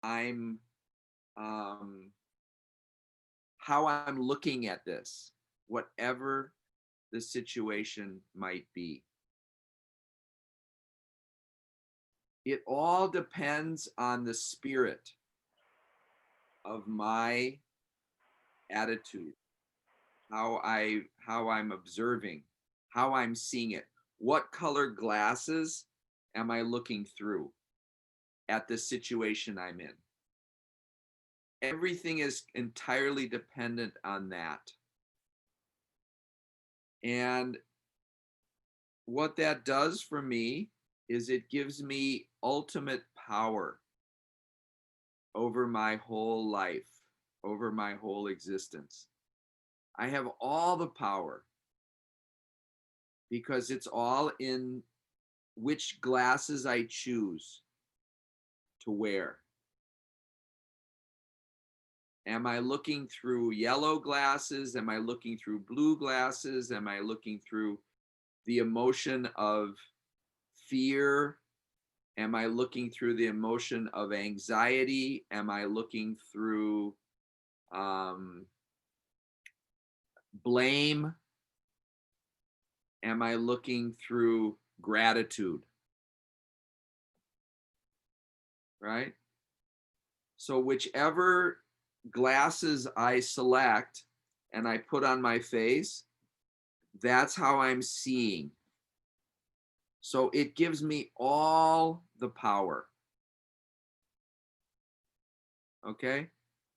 I'm how I'm looking at this, whatever the situation might be. It all depends on the spirit of my attitude, how I'm observing, how I'm seeing it. What color glasses am I looking through at the situation I'm in? Everything is entirely dependent on that. And what that does for me is it gives me ultimate power over my whole life, over my whole existence. I have all the power because it's all in which glasses I choose to wear. Am I looking through yellow glasses? Am I looking through blue glasses? Am I looking through the emotion of fear? Am I looking through the emotion of anxiety? Am I looking through blame? Am I looking through gratitude? Right? So whichever glasses I select and I put on my face, that's how I'm seeing. So it gives me all the power. Okay?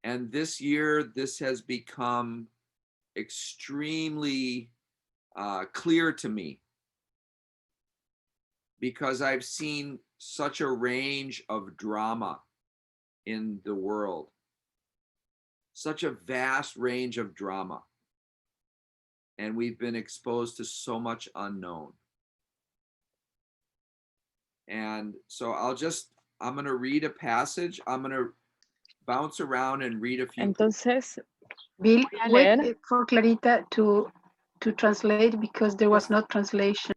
And this year, this has become extremely clear to me because I've seen such a range of drama in the world, such a vast range of drama. And we've been exposed to so much unknown. And so I'm going to read a passage. I'm going to bounce around and read a few. Entonces, Bill, voy a wait leer. for Clarita to translate because there was no translation.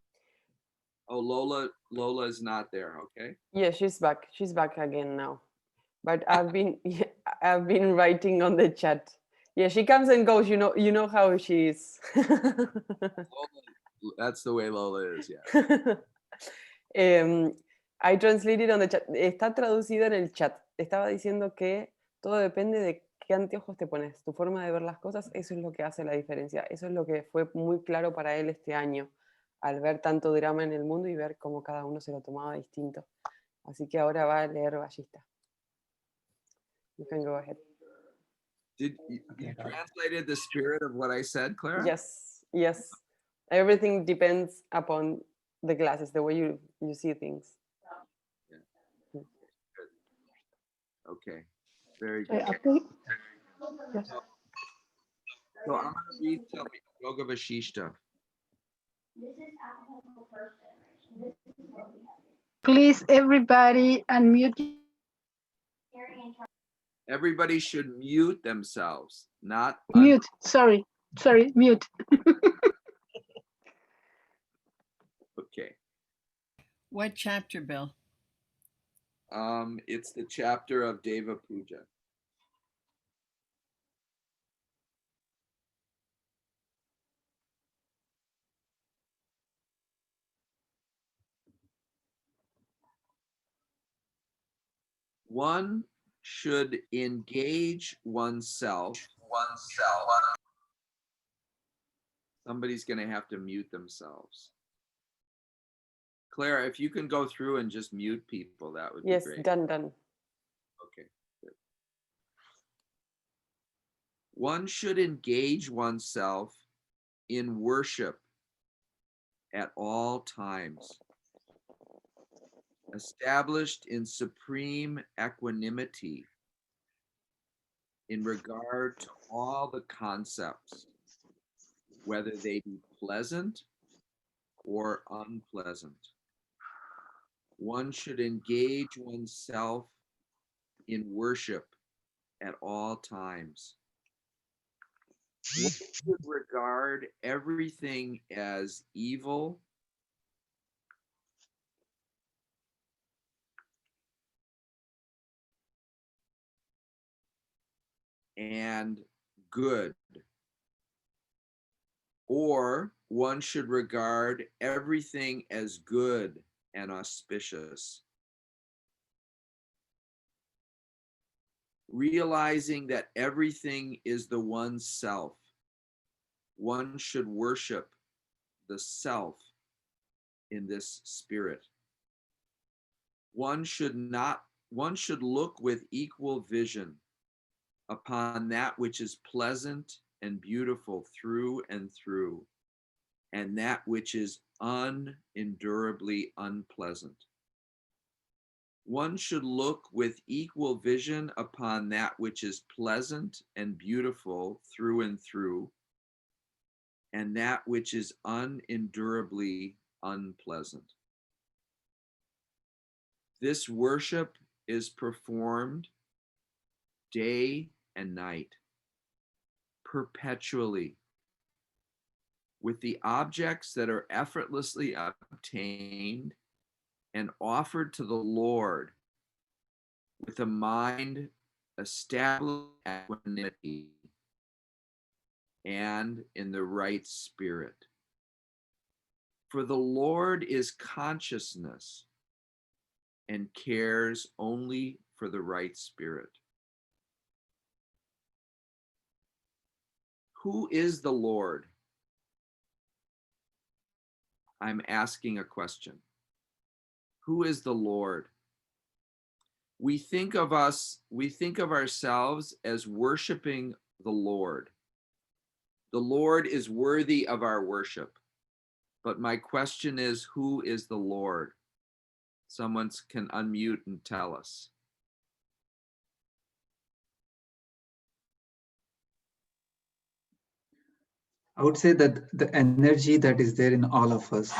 Oh, Lola is not there. Okay. Yeah, she's back. She's back again now. But I've been I've been writing on the chat. Yeah, she comes and goes. You know how she is. That's the way Lola is. Yeah. I translated on the chat. Está traducido en el chat. Estaba diciendo que todo depende de qué anteojos te pones. Tu forma de ver las cosas, eso es lo que hace la diferencia. Eso es lo que fue muy claro para él este año, al ver tanto drama en el mundo y ver cómo cada uno se lo tomaba distinto. Así que ahora va a leer Vasishtha. You can go ahead. Did you translated the spirit of what I said, Clara? Yes. Everything depends upon the glasses, the way you see things. Yeah. Okay. Very good. Yes. So I'm going to read some Yoga Vasishtha. Please, everybody, unmute. Everybody should mute themselves, not mute. Sorry, mute. Okay. What chapter, Bill? It's the chapter of Deva Pooja. One should engage oneself. Somebody's going to have to mute themselves. Clara, if you can go through and just mute people, that would be great. Yes, done. Okay, good. One should engage oneself in worship at all times, established in supreme equanimity in regard to all the concepts, whether they be pleasant or unpleasant. One should engage oneself in worship at all times. One should regard everything as evil and good. Or one should regard everything as good and auspicious. Realizing that everything is the one self, one should worship the self in this spirit. One should look with equal vision upon that which is pleasant and beautiful through and through, and that which is unendurably unpleasant. One should look with equal vision upon that which is pleasant and beautiful through and through, and that which is unendurably unpleasant. This worship is performed day and night, perpetually, with the objects that are effortlessly obtained and offered to the Lord with a mind established in equanimity and in the right spirit. For the Lord is consciousness and cares only for the right spirit. Who is the Lord? I'm asking a question. Who is the Lord? We think of ourselves as worshiping the Lord. The Lord is worthy of our worship. But my question is, who is the Lord? Someone can unmute and tell us. I would say that the energy that is there in all of us,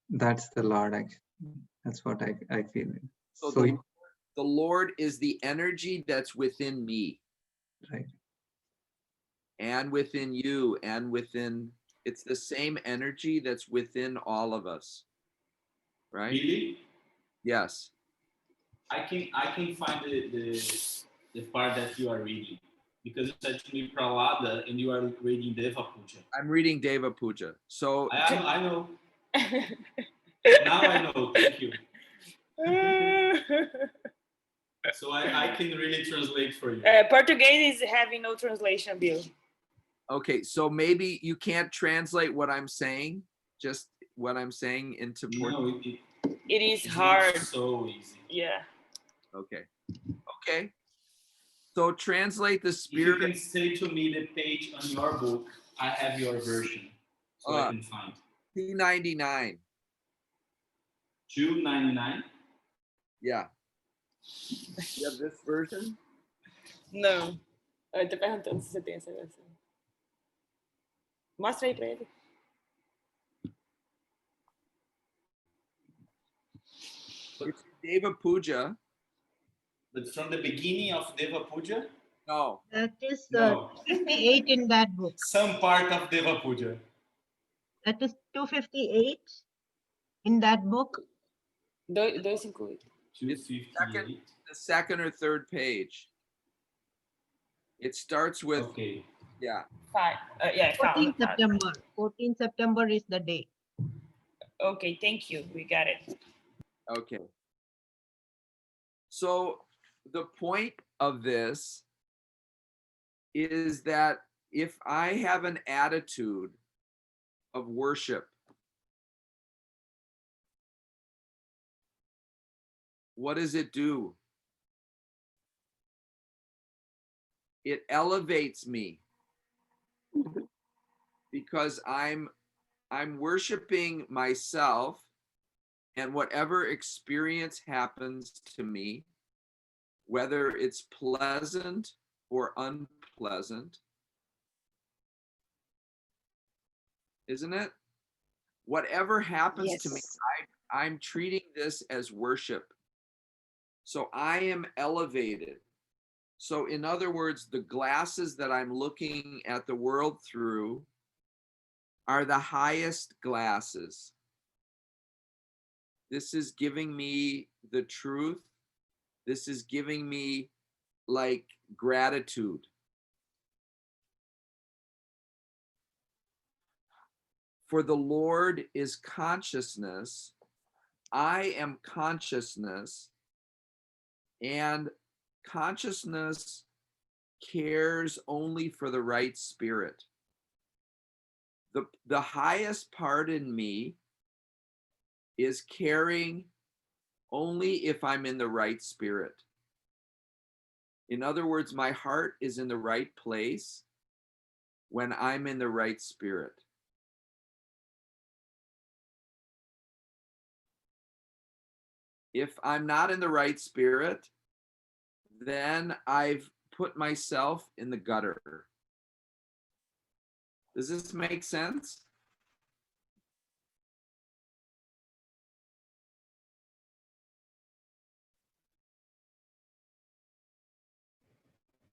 that's the Lord, actually. That's what I feel. So the Lord is the energy that's within me. Right. And within you, and within, it's the same energy that's within all of us. Right? Really? Yes. I can find the part that you are reading, because it's actually Pralada and you are reading Deva Pooja. I'm reading Deva Pooja. So I know. Now I know. Thank you. So I can really translate for you. Portuguese is having no translation, Bill. Okay, so maybe you can't translate what I'm saying, just what I'm saying into Portuguese. No, it is it's hard. Not so easy. Yeah. Okay. So translate the spirit. If you can say to me the page on your book, I have your version, so I can find. 299. 299. Yeah. You have this version? Não. Eu tô perguntando se você tem essa versão. Mostra aí pra ele. It's Deva Pooja. But from the beginning of Deva Pooja? No. That is No. 258 in that book. Some part of Deva Pooja. That is 258 in that book. 258. 258. The second or third page. It starts with, okay. Yeah. 14 September. 14 September is the day. Okay, thank you. We got it. Okay. So the point of this is that if I have an attitude of worship, what does it do? It elevates me because I'm worshiping myself, and whatever experience happens to me, whether it's pleasant or unpleasant, isn't it? Whatever happens to me, I'm treating this as worship. So I am elevated. So in other words, the glasses that I'm looking at the world through are the highest glasses. This is giving me the truth. This is giving me like gratitude. For the Lord is consciousness. I am consciousness, and consciousness cares only for the right spirit. The highest part in me is caring only if I'm in the right spirit. In other words, my heart is in the right place when I'm in the right spirit. If I'm not in the right spirit, then I've put myself in the gutter. Does this make sense?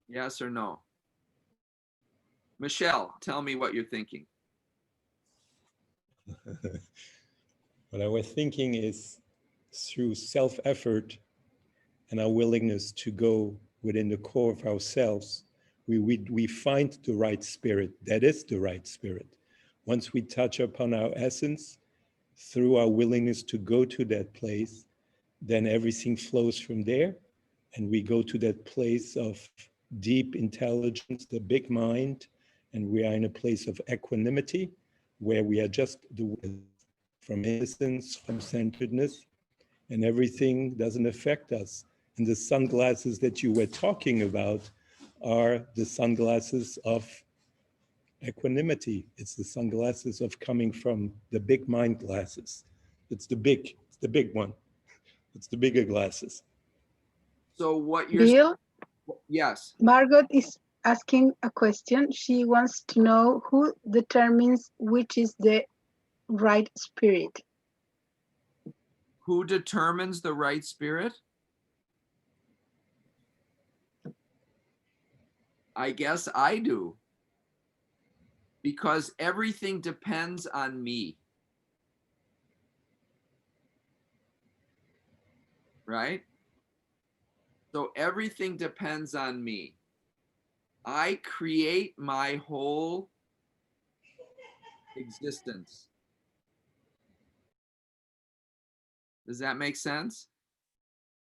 Yes or no? Michelle, tell me what you're thinking. What I was thinking is, through self-effort and our willingness to go within the core of ourselves, we find the right spirit. That is the right spirit. Once we touch upon our essence, through our willingness to go to that place, then everything flows from there, and we go to that place of deep intelligence, the big mind, and we are in a place of equanimity, where we are just from innocence, from centeredness, and everything doesn't affect us. And the sunglasses that you were talking about are the sunglasses of equanimity. It's the sunglasses of coming from the big mind glasses. It's the big one. It's the bigger glasses. So what you're Bill, yes. Margot is asking a question. She wants to know who determines which is the right spirit. Who determines the right spirit? I guess I do. Because everything depends on me. Right? So everything depends on me. I create my whole existence. Does that make sense?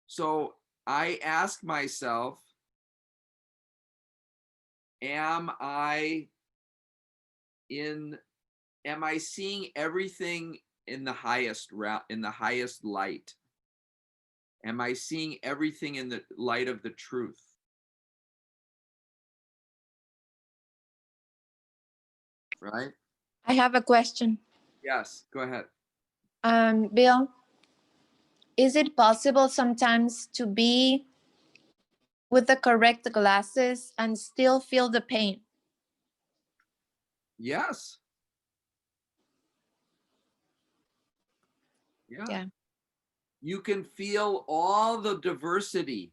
So I ask myself, am I seeing everything in the highest light? Am I seeing everything in the light of the truth? Right? I have a question. Yes, go ahead. Bill, is it possible sometimes to be with the correct glasses and still feel the pain? Yes. Yeah. You can feel all the diversity.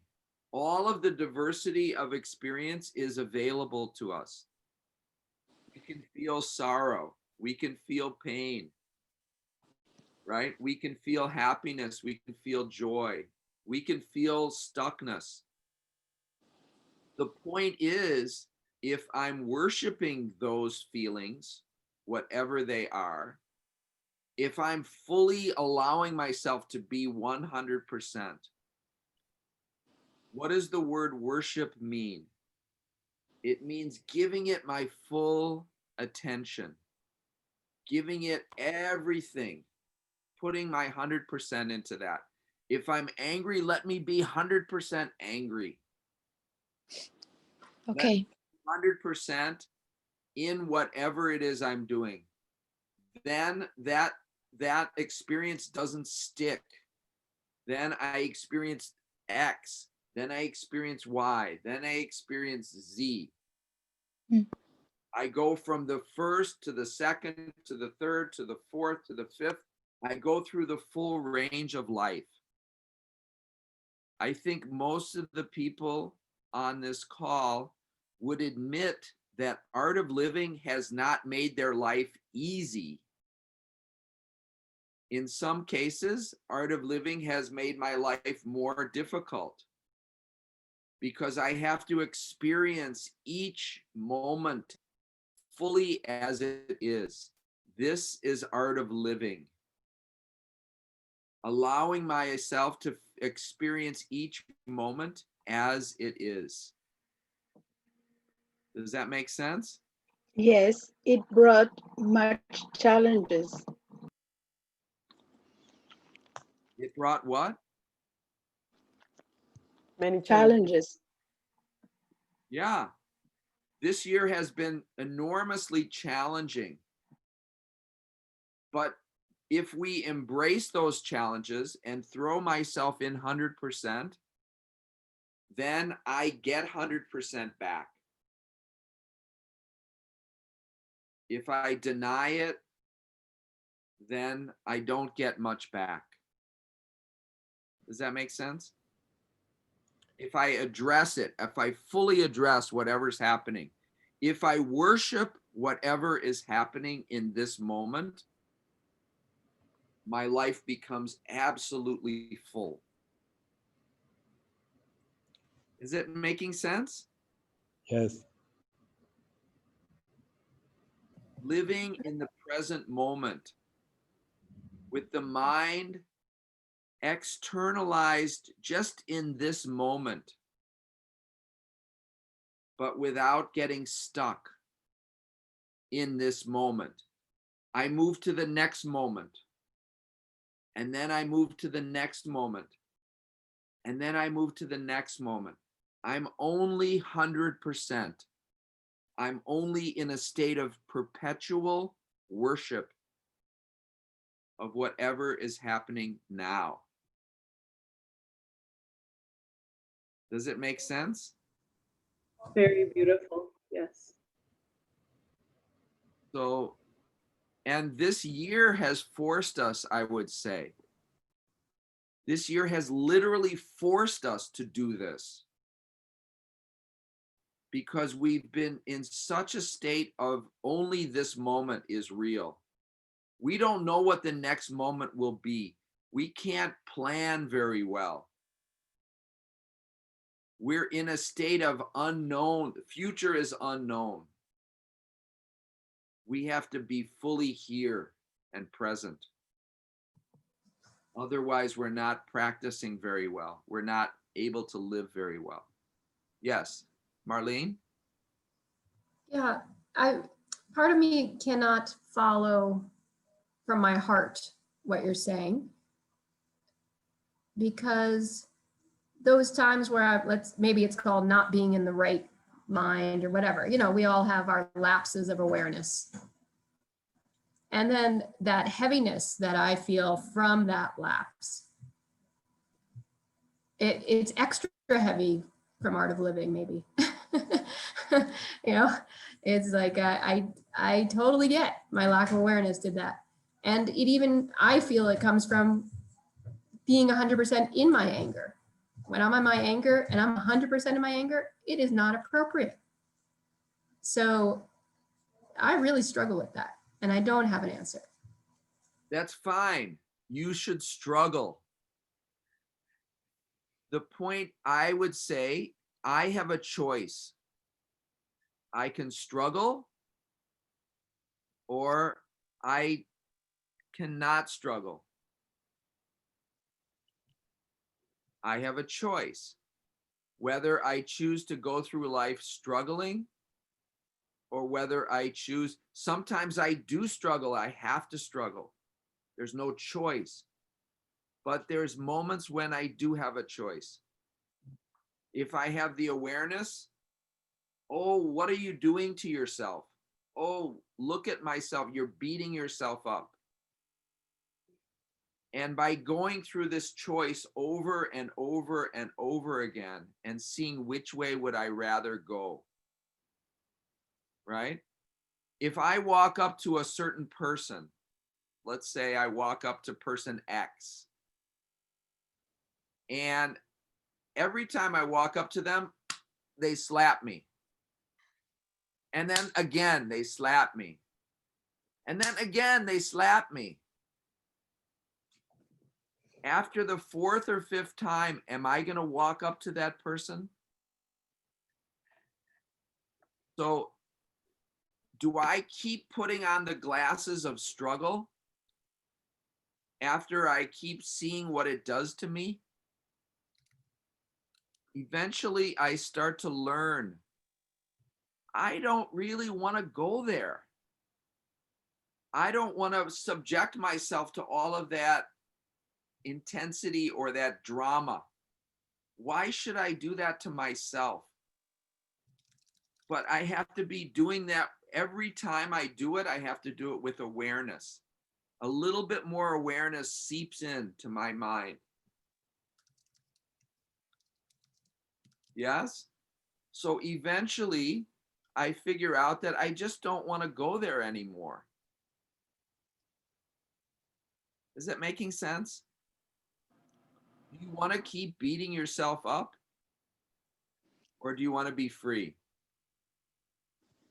All of the diversity of experience is available to us. We can feel sorrow. We can feel pain. Right? We can feel happiness. We can feel joy. We can feel stuckness. The point is, if I'm worshiping those feelings, whatever they are, if I'm fully allowing myself to be 100%, what does the word worship mean? It means giving it my full attention, giving it everything, putting my 100% into that. If I'm angry, let me be 100% angry. Okay. 100% in whatever it is I'm doing. Then that experience doesn't stick. Then I experience X. Then I experience Y. Then I experience Z. I go from the first to the second to the third to the fourth to the fifth. I go through the full range of life. I think most of the people on this call would admit that art of living has not made their life easy. In some cases, art of living has made my life more difficult because I have to experience each moment fully as it is. This is art of living. Allowing myself to experience each moment as it is. Does that make sense? Yes, it brought much challenges. It brought what? Many Challenges. Yeah. This year has been enormously challenging. But if we embrace those challenges and throw myself in 100%, then I get 100% back. If I deny it, then I don't get much back. Does that make sense? If I address it, if I fully address whatever's happening, if I worship whatever is happening in this moment, my life becomes absolutely full. Is it making sense? Yes. Living in the present moment with the mind externalized just in this moment, but without getting stuck in this moment. I move to the next moment, and then I move to the next moment, and then I move to the next moment. I'm only 100%. I'm only in a state of perpetual worship of whatever is happening now. Does it make sense? Very beautiful. Yes. So, and this year has forced us, I would say. This year has literally forced us to do this because we've been in such a state of only this moment is real. We don't know what the next moment will be. We can't plan very well. We're in a state of unknown. The future is unknown. We have to be fully here and present. Otherwise, we're not practicing very well. We're not able to live very well. Yes, Marlene? Yeah, part of me cannot follow from my heart what you're saying, because those times where maybe it's called not being in the right mind or whatever, we all have our lapses of awareness. And then that heaviness that I feel from that lapse, it's extra heavy from Art of Living, maybe. It's like I totally get my lack of awareness did that. And I feel it comes from being 100% in my anger. When I'm on my anger and I'm 100% in my anger, it is not appropriate. So I really struggle with that, and I don't have an answer. That's fine. You should struggle. The point I would say, I have a choice. I can struggle or I cannot struggle. I have a choice whether I choose to go through life struggling or whether I choose. Sometimes I do struggle. I have to struggle. There's no choice. But there's moments when I do have a choice. If I have the awareness, oh, what are you doing to yourself? Oh, look at myself. You're beating yourself up. And by going through this choice over and over and over again and seeing which way would I rather go, right? If I walk up to a certain person, let's say I walk up to person X, and every time I walk up to them, they slap me. And then again, they slap me. And then again, they slap me. After the fourth or fifth time, am I going to walk up to that person? So do I keep putting on the glasses of struggle after I keep seeing what it does to me? Eventually, I start to learn I don't really want to go there. I don't want to subject myself to all of that intensity or that drama. Why should I do that to myself? But I have to be doing that every time I do it. I have to do it with awareness. A little bit more awareness seeps into my mind. Yes? So eventually, I figure out that I just don't want to go there anymore. Is that making sense? Do you want to keep beating yourself up? Or do you want to be free?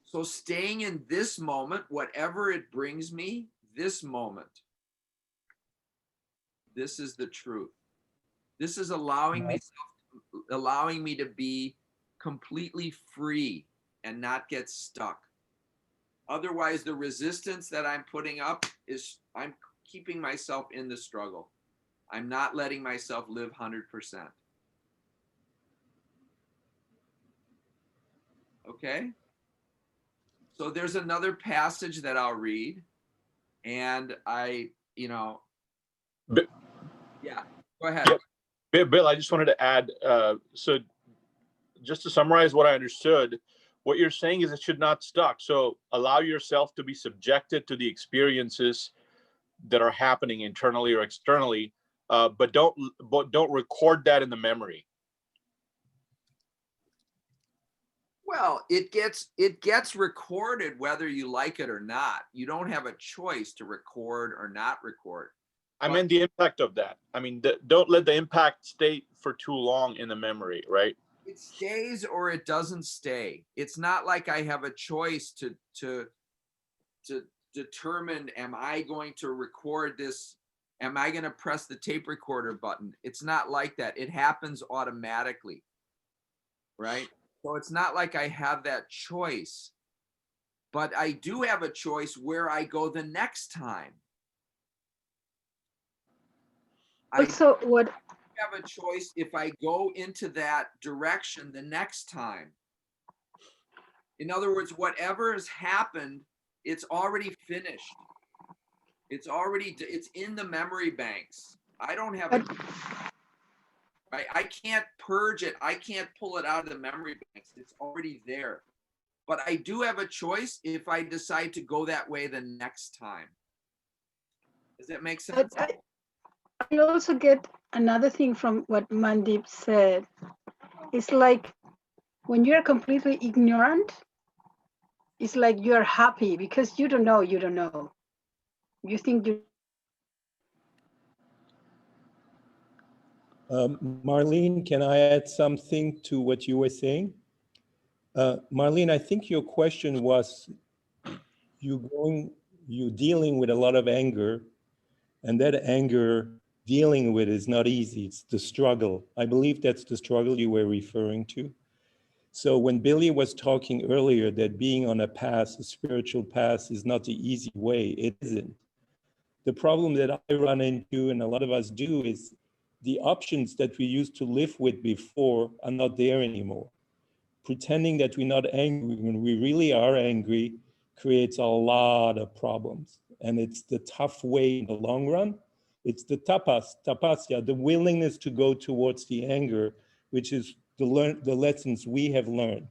So staying in this moment, whatever it brings me, this moment, this is the truth. This is allowing me to be completely free and not get stuck. Otherwise, the resistance that I'm putting up is I'm keeping myself in the struggle. I'm not letting myself live 100%. Okay? So there's another passage that I'll read, and yeah, go ahead. Bill, I just wanted to add, so just to summarize what I understood, what you're saying is it should not stuck. So allow yourself to be subjected to the experiences that are happening internally or externally, but don't record that in the memory. Well, it gets recorded whether you like it or not. You don't have a choice to record or not record. I meant the impact of that. I mean, don't let the impact stay for too long in the memory, right? It stays or it doesn't stay. It's not like I have a choice to determine, am I going to record this? Am I going to press the tape recorder button? It's not like that. It happens automatically, right? So it's not like I have that choice, but I do have a choice where I go the next time. Also, what I have a choice if I go into that direction the next time. In other words, whatever has happened, it's already finished. It's in the memory banks. I don't have it. Right? I can't purge it. I can't pull it out of the memory banks. It's already there. But I do have a choice if I decide to go that way the next time. Does that make sense? I also get another thing from what Mandeep said. It's like when you're completely ignorant, it's like you're happy because you don't know, you don't know. You think you. Marlene, can I add something to what you were saying? Marlene, I think your question was, you dealing with a lot of anger, and that anger dealing with is not easy. It's the struggle. I believe that's the struggle you were referring to. So when Billy was talking earlier that being on a path, a spiritual path, is not the easy way, it isn't. The problem that I run into, and a lot of us do, is the options that we used to live with before are not there anymore. Pretending that we're not angry when we really are angry creates a lot of problems. And it's the tough way in the long run. It's the tapasya, the willingness to go towards the anger, which is the lessons we have learned.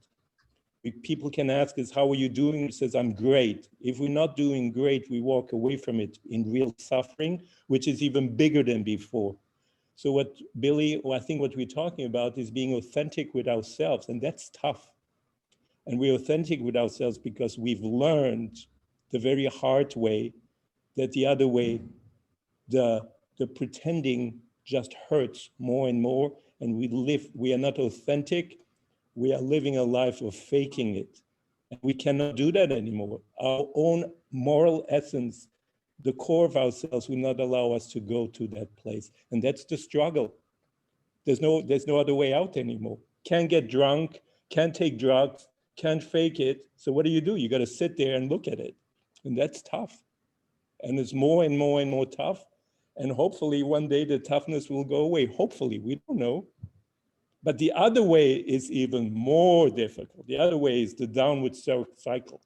People can ask us, how are you doing? It says, I'm great. If we're not doing great, we walk away from it in real suffering, which is even bigger than before. So what Billy, I think what we're talking about is being authentic with ourselves, and that's tough. And we're authentic with ourselves because we've learned the very hard way that the other way, the pretending just hurts more and more, and we are not authentic. We are living a life of faking it. And we cannot do that anymore. Our own moral essence, the core of ourselves, will not allow us to go to that place. And that's the struggle. There's no other way out anymore. Can't get drunk, can't take drugs, can't fake it. So what do? You got to sit there and look at it. And that's tough. And it's more and more and more tough. And hopefully one day the toughness will go away. Hopefully, we don't know. But the other way is even more difficult. The other way is the downward cycle.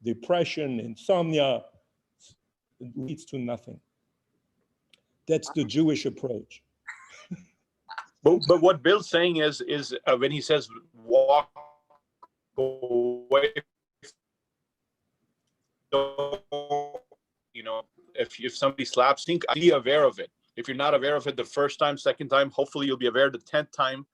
Depression, insomnia, it leads to nothing. That's the Jewish approach. But what Bill's saying is when he says walk away, you know, if somebody slaps, be aware of it. If you're not aware of it the first time, second time, hopefully you'll be aware the 10th time.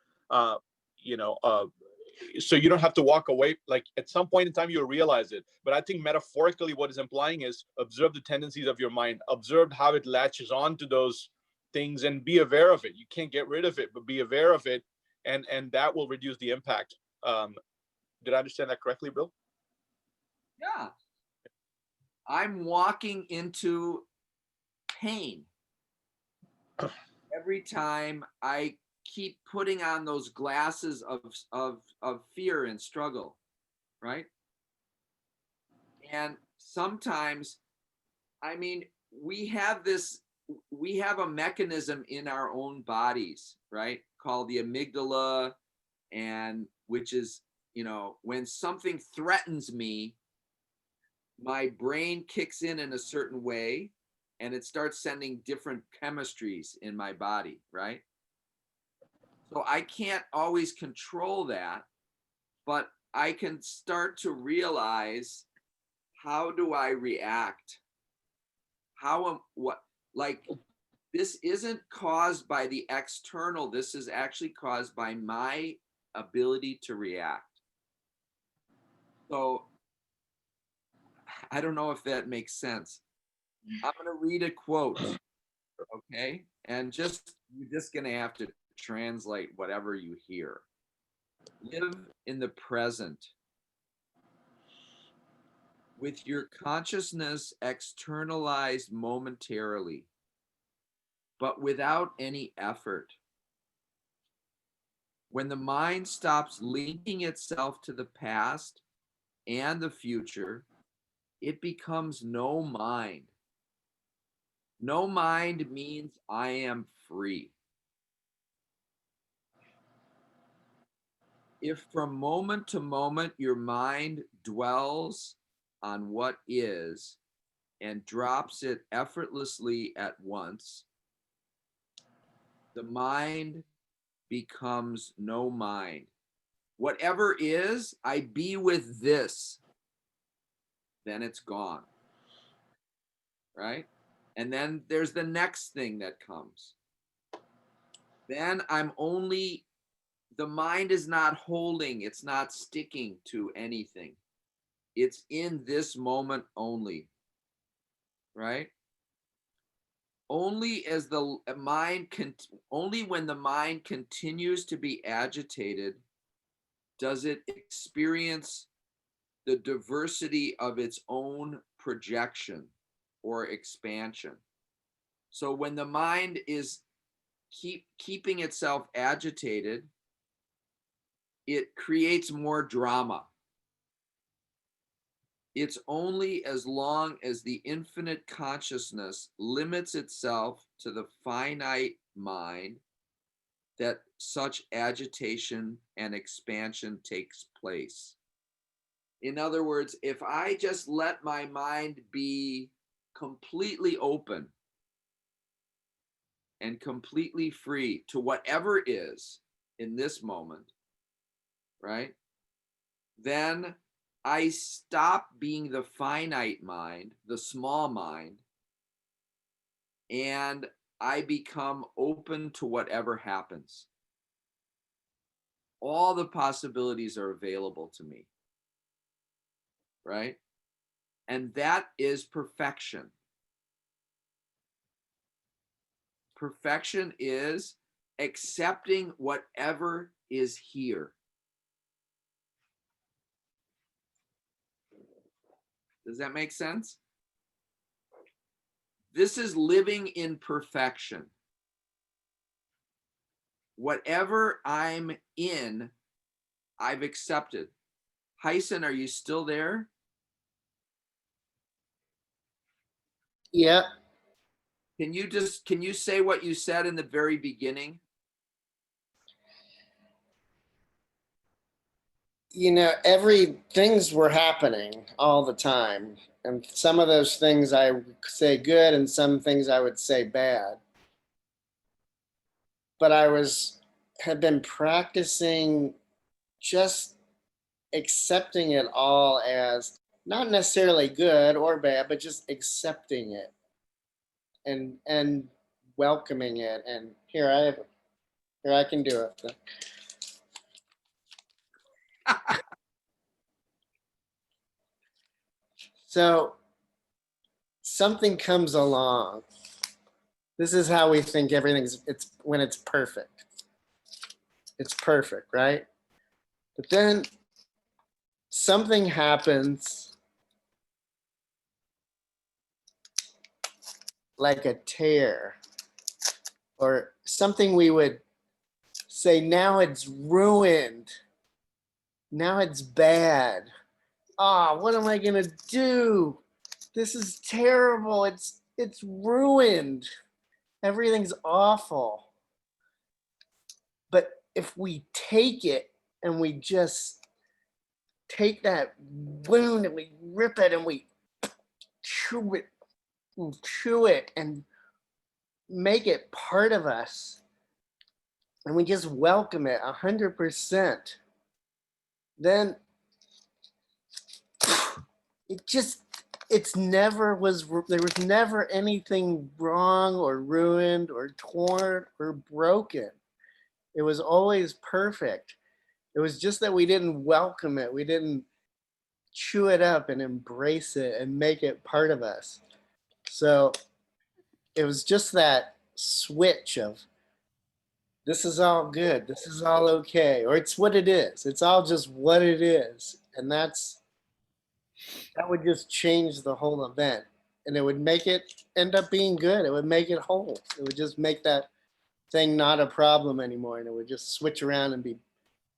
So you don't have to walk away. Like at some point in time, you'll realize it. But I think metaphorically, what is implying is observe the tendencies of your mind, observe how it latches on to those things, and be aware of it. You can't get rid of it, but be aware of it, and that will reduce the impact. Did I understand that correctly, Bill? Yeah. I'm walking into pain every time I keep putting on those glasses of fear and struggle, right? And sometimes, I mean, we have a mechanism in our own bodies, right? Called the amygdala, and which is, you know, when something threatens me, my brain kicks in a certain way and it starts sending different chemistries in my body, right? So I can't always control that, but I can start to realize, how do I react? This isn't caused by the external. This is actually caused by my ability to react. So I don't know if that makes sense. I'm going to read a quote, okay? And you're just going to have to translate whatever you hear. Live in the present with your consciousness externalized momentarily, but without any effort. When the mind stops linking itself to the past and the future, it becomes no mind. No mind means I am free. If from moment to moment your mind dwells on what is and drops it effortlessly at once, the mind becomes no mind. Whatever is, I be with this, then it's gone, right? And then there's the next thing that comes. Then the mind is not holding, it's not sticking to anything. It's in this moment only, right? Only when the mind continues to be agitated does it experience the diversity of its own projection or expansion. So when the mind is keeping itself agitated, it creates more drama. It's only as long as the infinite consciousness limits itself to the finite mind that such agitation and expansion takes place. In other words, if I just let my mind be completely open and completely free to whatever is in this moment, right? Then I stop being the finite mind, the small mind, and I become open to whatever happens. All the possibilities are available to me, right? And that is perfection. Perfection is accepting whatever is here. Does that make sense? This is living in perfection. Whatever I'm in, I've accepted. Hyson, are you still there? Yeah. Can you say what you said in the very beginning? You know, things were happening all the time. And some of those things I would say good and some things I would say bad. But had been practicing just accepting it all as not necessarily good or bad, but just accepting it and welcoming it. And here I can do it. So something comes along. This is how we think it's when it's perfect. It's perfect, right? But then something happens like a tear or something we would say, now it's ruined. Now it's bad. What am I gonna do? This is terrible. It's ruined. Everything's awful. But if we take it and we just take that wound and we rip it and we chew it and make it part of us, and we just welcome it 100%, then there was never anything wrong or ruined or torn or broken. It was always perfect. It was just that we didn't welcome it. We didn't chew it up and embrace it and make it part of us. So it was just that switch of, this is all good, this is all okay, or it's what it is. It's all just what it is. And that would just change the whole event. And it would make it end up being good. It would make it whole. It would just make that thing not a problem anymore. And it would just switch around and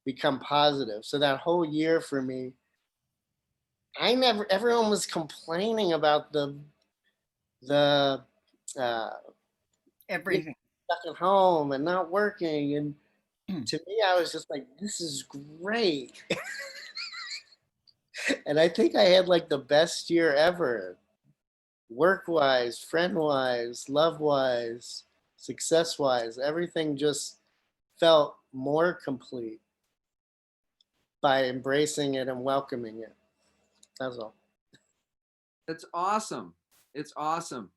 become positive. So that whole year for me, everyone was complaining about the everything stuck at home and not working. And to me, I was just like, this is great. And I think I had like the best year ever, work-wise, friend-wise, love-wise, success-wise. Everything just felt more complete by embracing it and welcoming it. That's all. That's awesome. It's awesome.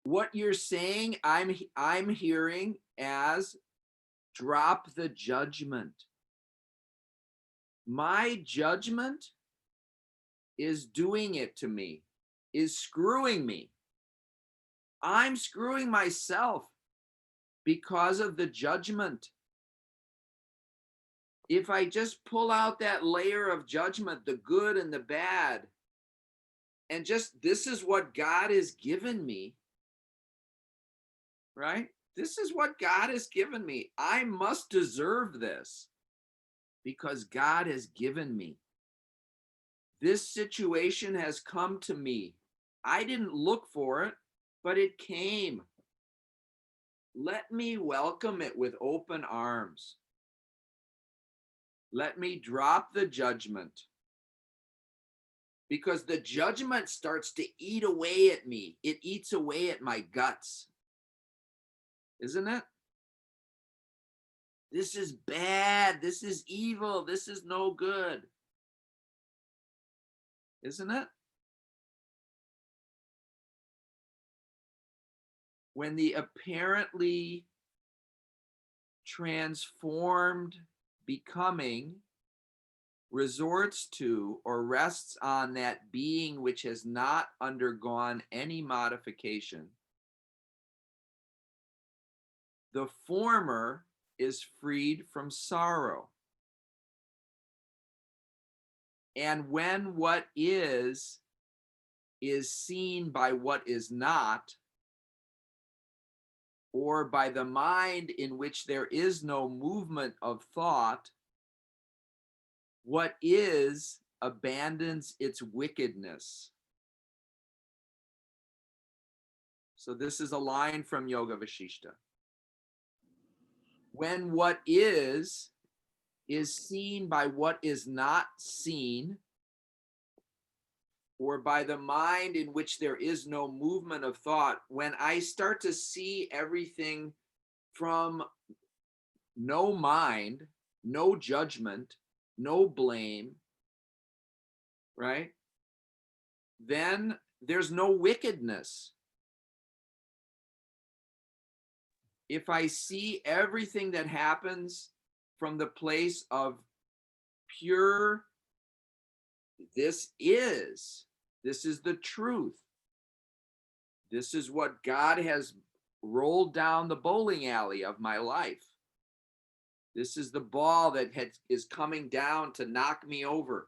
What you're saying, I'm hearing as drop the judgment. My judgment is doing it to me, is screwing me. I'm screwing myself because of the judgment. If I just pull out that layer of judgment, the good and the bad, and just, this is what God has given me, right? This is what God has given me. I must deserve this because God has given me. This situation has come to me. I didn't look for it, but it came. Let me welcome it with open arms. Let me drop the judgment, because the judgment starts to eat away at me. It eats away at my guts. Isn't it? This is bad. This is evil. This is no good. Isn't it? When the apparently transformed becoming resorts to or rests on that being which has not undergone any modification, the former is freed from sorrow. And when what is seen by what is not, or by the mind in which there is no movement of thought, what is abandons its wickedness. So this is a line from Yoga Vasishtha. When what is seen by what is not seen, or by the mind in which there is no movement of thought, when I start to see everything from no mind, no judgment, no blame, right? Then there's no wickedness. If I see everything that happens from the place of pure, this is the truth. This is what God has rolled down the bowling alley of my life. This is the ball that is coming down to knock me over.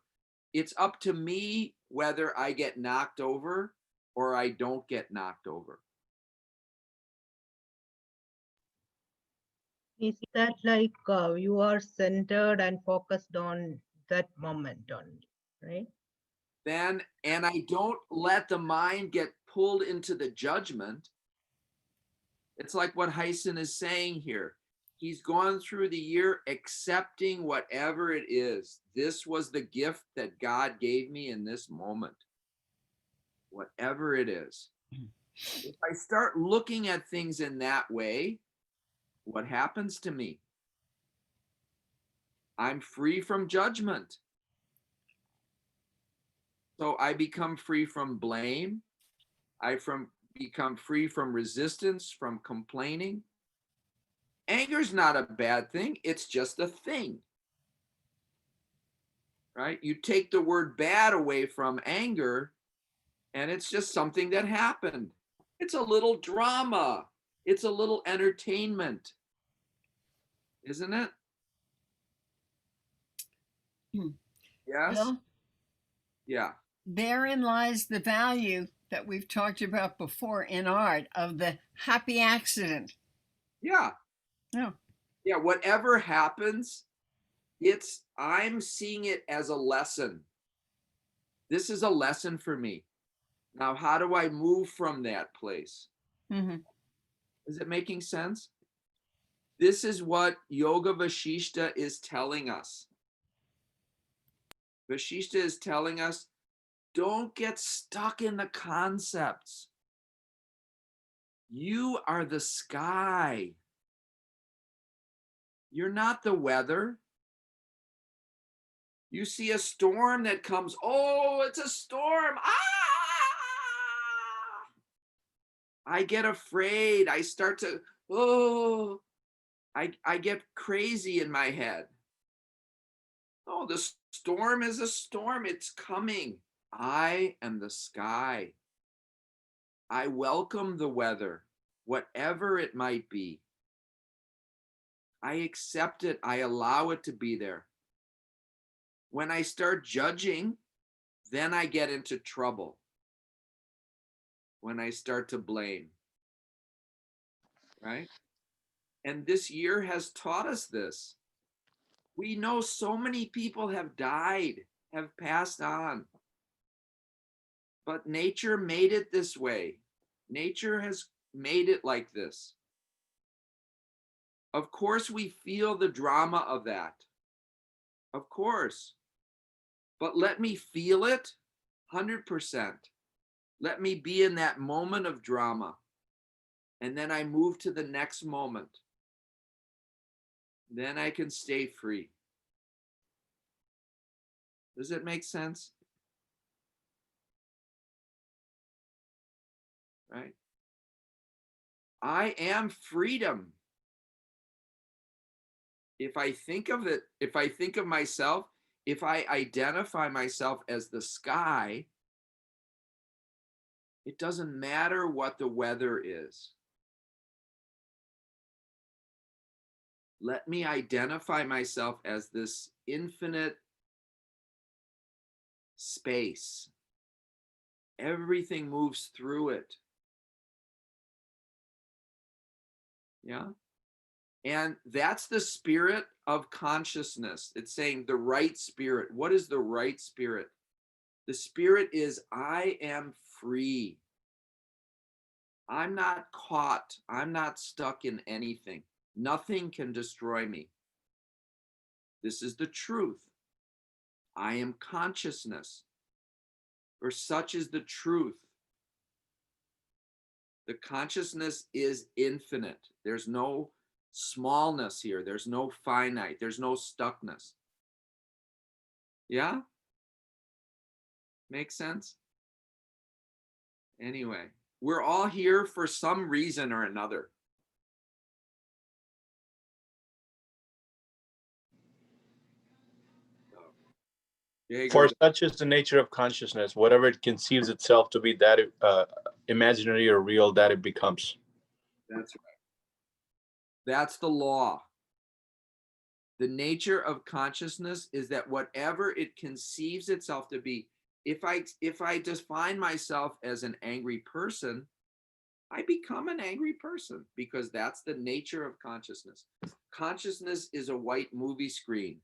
It's up to me whether I get knocked over or I don't get knocked over. Is that like you are centered and focused on that moment only, right? Then, and I don't let the mind get pulled into the judgment. It's like what Hyson is saying here. He's gone through the year accepting whatever it is. This was the gift that God gave me in this moment. Whatever it is. If I start looking at things in that way, what happens to me? I'm free from judgment. So I become free from blame. I become free from resistance, from complaining. Anger is not a bad thing. It's just a thing. Right? You take the word bad away from anger, and it's just something that happened. It's a little drama. It's a little entertainment. Isn't it? Yes? Bill, Yeah. therein lies the value that we've talked about before in art of the happy accident. Yeah. Yeah. Yeah, whatever happens, I'm seeing it as a lesson. This is a lesson for me. Now, how do I move from that place? Mm-hmm. Is it making sense? This is what Yoga Vasishtha is telling us. Vasishtha is telling us, don't get stuck in the concepts. You are the sky. You're not the weather. You see a storm that comes, oh, it's a storm. Ah! I get afraid. I start to, oh, I get crazy in my head. Oh, the storm is a storm. It's coming. I am the sky. I welcome the weather, whatever it might be. I accept it. I allow it to be there. When I start judging, then I get into trouble. When I start to blame. Right? And this year has taught us this. We know so many people have died, have passed on. But nature made it this way. Nature has made it like this. Of course, we feel the drama of that. Of course. But let me feel it 100%. Let me be in that moment of drama. And then I move to the next moment. Then I can stay free. Does it make sense? Right? I am freedom. If I think of it, if I think of myself, if I identify myself as the sky, it doesn't matter what the weather is. Let me identify myself as this infinite space. Everything moves through it. Yeah. And that's the spirit of consciousness. It's saying the right spirit. What is the right spirit? The spirit is, I am free. I'm not caught. I'm not stuck in anything. Nothing can destroy me. This is the truth. I am consciousness. For such is the truth. The consciousness is infinite. There's no smallness here. There's no finite. There's no stuckness. Yeah? Makes sense? Anyway, we're all here for some reason or another. For such is the nature of consciousness, whatever it conceives itself to be, that imaginary or real, that it becomes. That's right. That's the law. The nature of consciousness is that whatever it conceives itself to be, if I define myself as an angry person, I become an angry person, because that's the nature of consciousness. Consciousness is a white movie screen.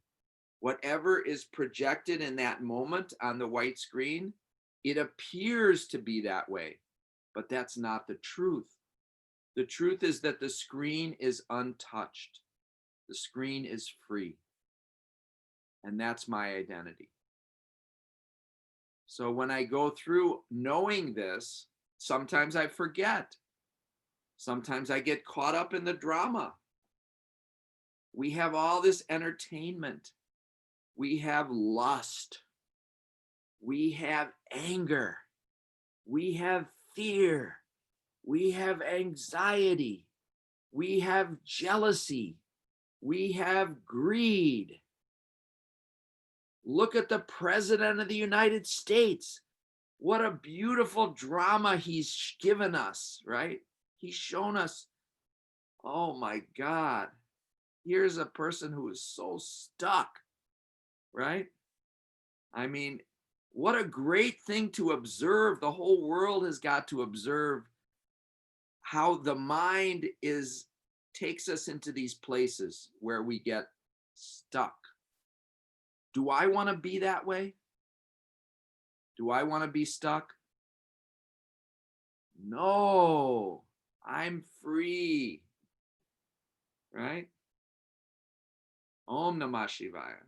Whatever is projected in that moment on the white screen, it appears to be that way, but that's not the truth. The truth is that the screen is untouched. The screen is free. And that's my identity. So when I go through knowing this, sometimes I forget. Sometimes I get caught up in the drama. We have all this entertainment. We have lust. We have anger. We have fear. We have anxiety. We have jealousy. We have greed. Look at the President of the United States. What a beautiful drama he's given us, right? He's shown us, oh my God, here's a person who is so stuck, right? I mean, what a great thing to observe. The whole world has got to observe how the mind takes us into these places where we get stuck. Do I want to be that way? Do I want to be stuck? No, I'm free, right? Om Namah Shivaya.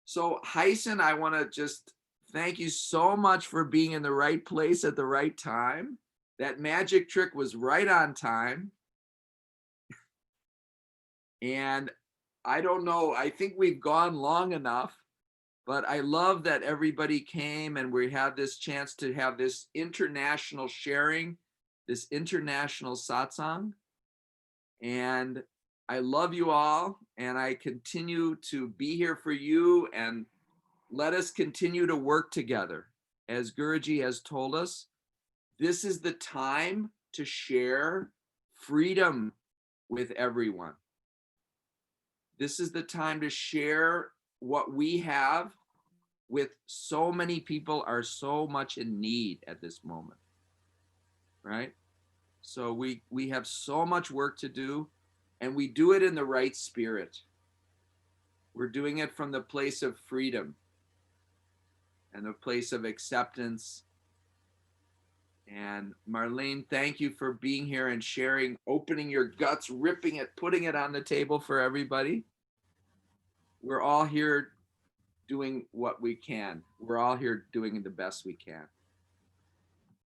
So Hyson, I want to just thank you so much for being in the right place at the right time. That magic trick was right on time. And I don't know, I think we've gone long enough, but I love that everybody came and we had this chance to have this international sharing, this international satsang. And I love you all, and I continue to be here for you, and let us continue to work together. As Guruji has told us, this is the time to share freedom with everyone. This is the time to share what we have with so many people are so much in need at this moment, right? So we have so much work to do, and we do it in the right spirit. We're doing it from the place of freedom and the place of acceptance. And Marlene, thank you for being here and sharing, opening your guts, ripping it, putting it on the table for everybody. We're all here doing what we can. We're all here doing the best we can.